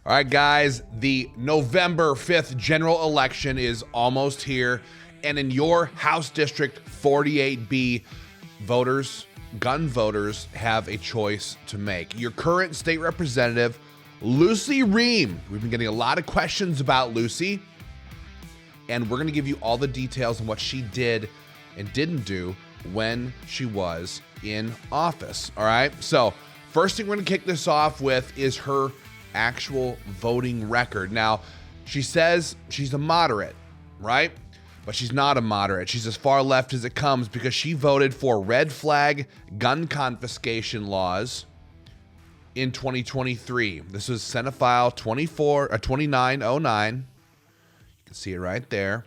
All right, guys, the November 5th general election is almost here. And in your House District 48B, gun voters have a choice to make. Your current state representative, Lucy Rehm. We've been getting a lot of questions about Lucy, and we're going to give you all the details on what she did and didn't do when she was in office. All right, so first thing we're going to kick this off with is her actual voting record. Now, she says she's a moderate, right? But she's not a moderate. She's as far left as it comes because she voted for red flag gun confiscation laws in 2023. This was Senate File 2909. You can see it right there.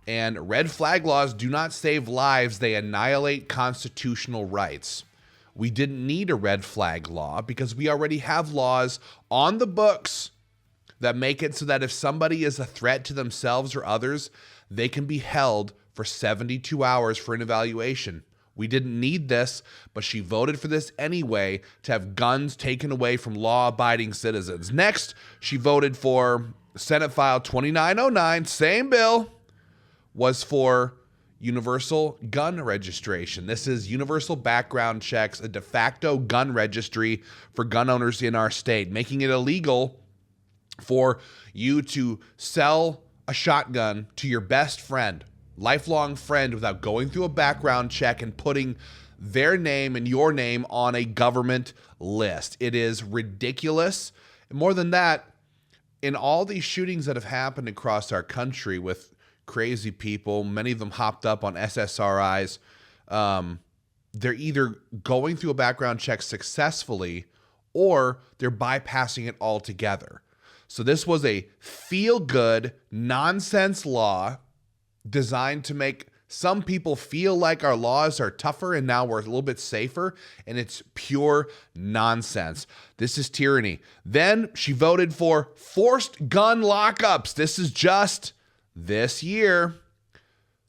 And red flag laws do not save lives, they annihilate constitutional rights. We didn't need a red flag law because we already have laws on the books that make it so that if somebody is a threat to themselves or others, they can be held for 72 hours for an evaluation. We didn't need this, but she voted for this anyway to have guns taken away from law-abiding citizens. Next, she voted for Senate File 2909, same bill, was for universal gun registration. This is universal background checks, a de facto gun registry for gun owners in our state, making it illegal for you to sell a shotgun to your best friend, lifelong friend, without going through a background check and putting their name and your name on a government list. It is ridiculous. And more than that, in all these shootings that have happened across our country with crazy people, many of them hopped up on SSRIs, they're either going through a background check successfully or they're bypassing it altogether. So this was a feel-good, nonsense law designed to make some people feel like our laws are tougher and now we're a little bit safer, and it's pure nonsense. This is tyranny. Then she voted for forced gun lockups. This is just this year.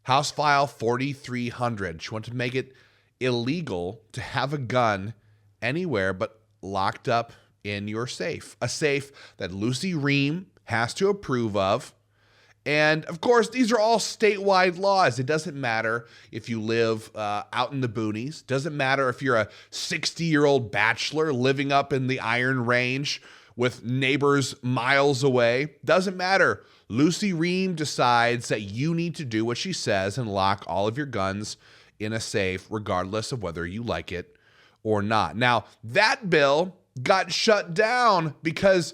House File 4300. She wanted to make it illegal to have a gun anywhere but locked up in your safe. A safe that Lucy Rehm has to approve of. And of course, these are all statewide laws. It doesn't matter if you live out in the boonies. Doesn't matter if you're a 60-year-old bachelor living up in the Iron Range with neighbors miles away. Doesn't matter. Lucy Rehm decides that you need to do what she says and lock all of your guns in a safe, regardless of whether you like it or not. Now, that bill got shut down because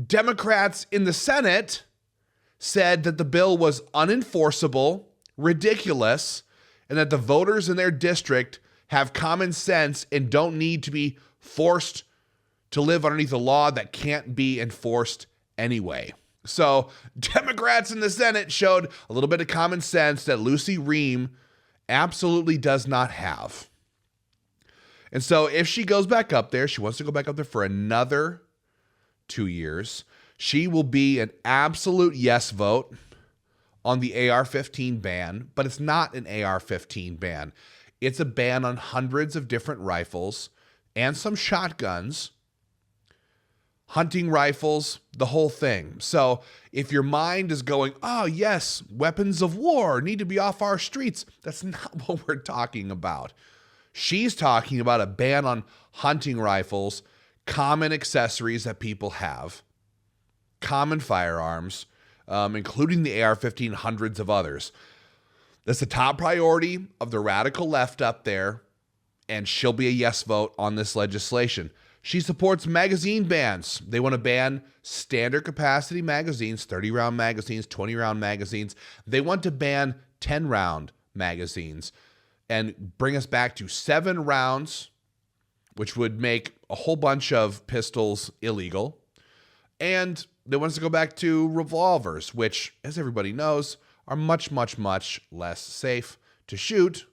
Democrats in the Senate said that the bill was unenforceable, ridiculous, and that the voters in their district have common sense and don't need to be forced to live underneath a law that can't be enforced anyway. So Democrats in the Senate showed a little bit of common sense that Lucy Rehm absolutely does not have. And so if she goes back up there, she wants to go back up there for another 2 years, she will be an absolute yes vote on the AR-15 ban, but it's not an AR-15 ban. It's a ban on hundreds of different rifles and some shotguns, hunting rifles, the whole thing. So if your mind is going, oh yes, weapons of war need to be off our streets, that's not what we're talking about. She's talking about a ban on hunting rifles, common accessories that people have, common firearms, including the AR-15, hundreds of others. That's the top priority of the radical left up there, and she'll be a yes vote on this legislation. She supports magazine bans. They want to ban standard capacity magazines, 30-round magazines, 20-round magazines. They want to ban 10-round magazines and bring us back to 7 rounds, which would make a whole bunch of pistols illegal. And they want us to go back to revolvers, which, as everybody knows, are much, much, much less safe to shoot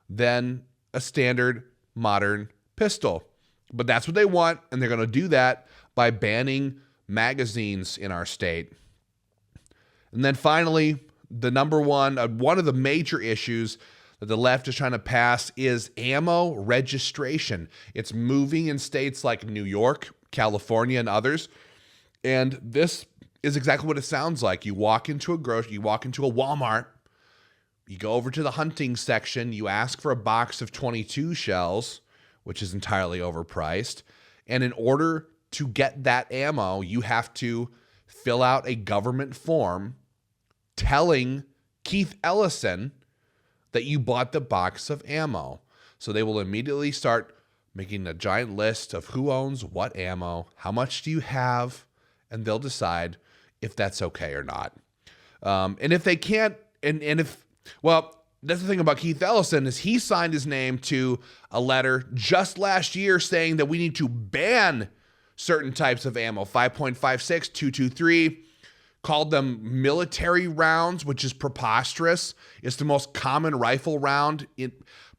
than a standard modern pistol. But that's what they want, and they're going to do that by banning magazines in our state. And then finally, the number one of the major issues that the left is trying to pass is ammo registration. It's moving in states like New York, California, and others. And this is exactly what it sounds like. You walk into a Walmart, you go over to the hunting section, you ask for a box of 22 shells, which is entirely overpriced. And in order to get that ammo, you have to fill out a government form telling Keith Ellison that you bought the box of ammo. So they will immediately start making a giant list of who owns what ammo, how much do you have, and they'll decide if that's okay or not. And if they can't, well, that's the thing about Keith Ellison is he signed his name to a letter just last year saying that we need to ban certain types of ammo, 5.56, 223, called them military rounds, which is preposterous. It's the most common rifle round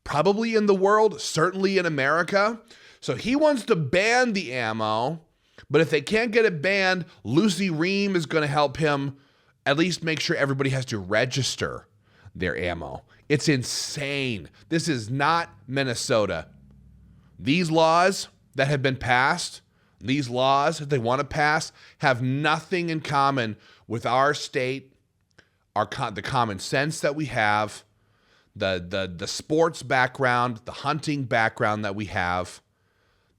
probably in the world, certainly in America. So he wants to ban the ammo, but if they can't get it banned, Lucy Rehm is going to help him at least make sure everybody has to register their ammo. It's insane. This is not Minnesota. These laws that have been passed, these laws that they want to pass, have nothing in common with our state, the common sense that we have, the sports background, the hunting background that we have.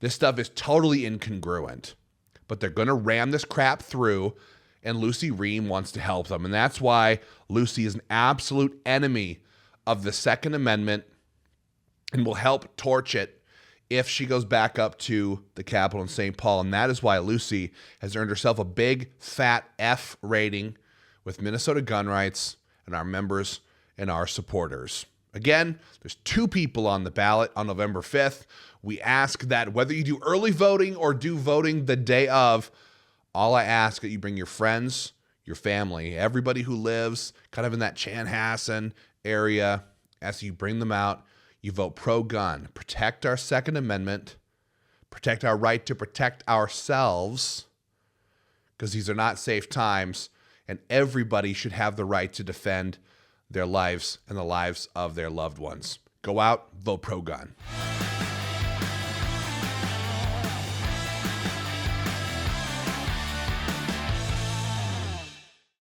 This stuff is totally incongruent. But they're going to ram this crap through, and Lucy Rehm wants to help them. And that's why Lucy is an absolute enemy of the Second Amendment and will help torch it if she goes back up to the Capitol in St. Paul. And that is why Lucy has earned herself a big, fat F rating with Minnesota gun rights and our members and our supporters. Again, there's 2 people on the ballot on November 5th. We ask that whether you do early voting or do voting the day of, all I ask that you bring your friends, your family, everybody who lives kind of in that Chanhassen area, as you bring them out, you vote pro-gun. Protect our Second Amendment. Protect our right to protect ourselves, because these are not safe times, and everybody should have the right to defend their lives and the lives of their loved ones. Go out, vote pro-gun.